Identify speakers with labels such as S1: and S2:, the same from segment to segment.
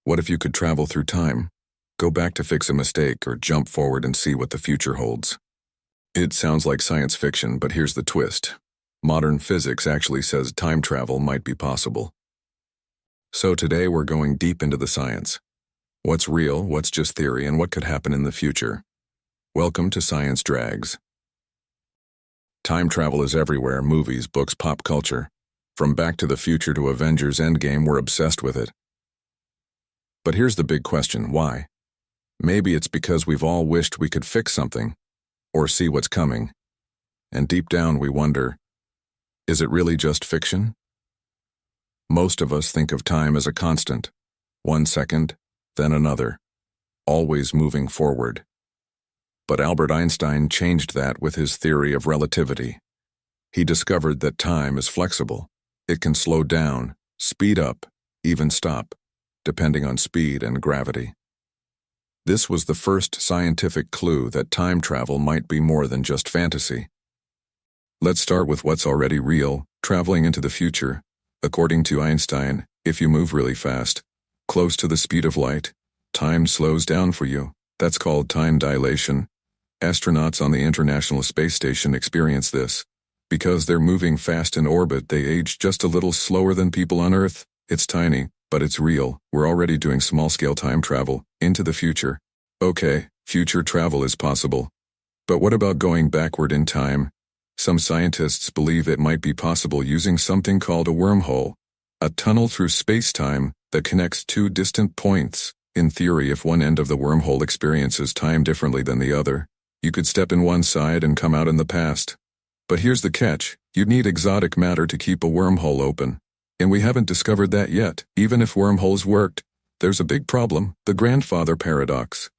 S1: What if you could travel through time? Go back to fix a mistake or jump forward and see what the future holds. It sounds like science fiction, but here's the twist. Modern physics actually says time travel might be possible. So today we're going deep into the science. What's real, what's just theory, and what could happen in the future? Welcome to Science Drags. Time travel is everywhere: movies, books, pop culture. From Back to the Future to Avengers Endgame, we're obsessed with it. But here's the big question: why? Maybe it's because we've all wished we could fix something, or see what's coming. And deep down we wonder, is it really just fiction? Most of us think of time as a constant. 1 second, then another, always moving forward. But Albert Einstein changed that with his theory of relativity. He discovered that time is flexible. It can slow down, speed up, even stop, depending on speed and gravity. This was the first scientific clue that time travel might be more than just fantasy. Let's start with what's already real: traveling into the future. According to Einstein, if you move really fast, close to the speed of light, time slows down for you. That's called time dilation. Astronauts on the International Space Station experience this. Because they're moving fast in orbit, they age just a little slower than people on Earth. It's tiny, but it's real. We're already doing small-scale time travel into the future. Okay, future travel is possible. But what about going backward in time? Some scientists believe it might be possible using something called a wormhole, a tunnel through space-time that connects two distant points. In theory, if one end of the wormhole experiences time differently than the other, you could step in one side and come out in the past. But here's the catch: you'd need exotic matter to keep a wormhole open. And we haven't discovered that yet. Even if wormholes worked, there's a big problem: the grandfather paradox.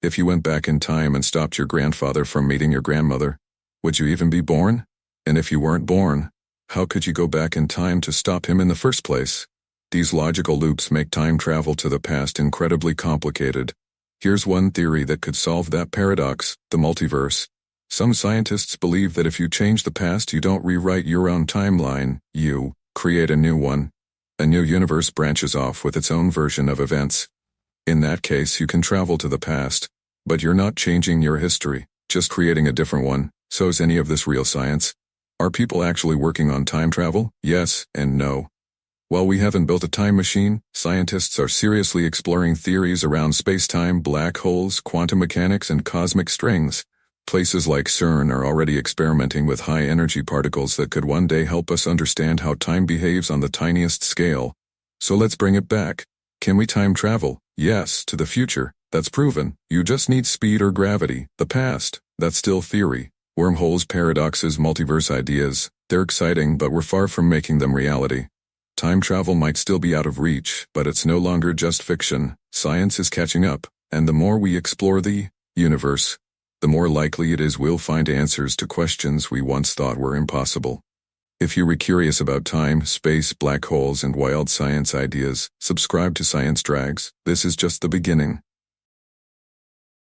S1: If you went back in time and stopped your grandfather from meeting your grandmother, would you even be born? And if you weren't born, how could you go back in time to stop him in the first place? These logical loops make time travel to the past incredibly complicated. Here's one theory that could solve that paradox: the multiverse. Some scientists believe that if you change the past, you don't rewrite your own timeline, you create a new one. A new universe branches off with its own version of events. In that case, you can travel to the past, but you're not changing your history, just creating a different one. So is any of this real science? Are people actually working on time travel? Yes and no. While we haven't built a time machine, scientists are seriously exploring theories around space-time, black holes, quantum mechanics, and cosmic strings. Places like CERN are already experimenting with high-energy particles that could one day help us understand how time behaves on the tiniest scale. So let's bring it back. Can we time travel? Yes, to the future. That's proven. You just need speed or gravity. The past, that's still theory. Wormholes, paradoxes, multiverse ideas, they're exciting, but we're far from making them reality. Time travel might still be out of reach, but it's no longer just fiction. Science is catching up, and the more we explore the universe, the more likely it is we'll find answers to questions we once thought were impossible. If you were curious about time, space, black holes, and wild science ideas, subscribe to Science Drags. This is just the beginning.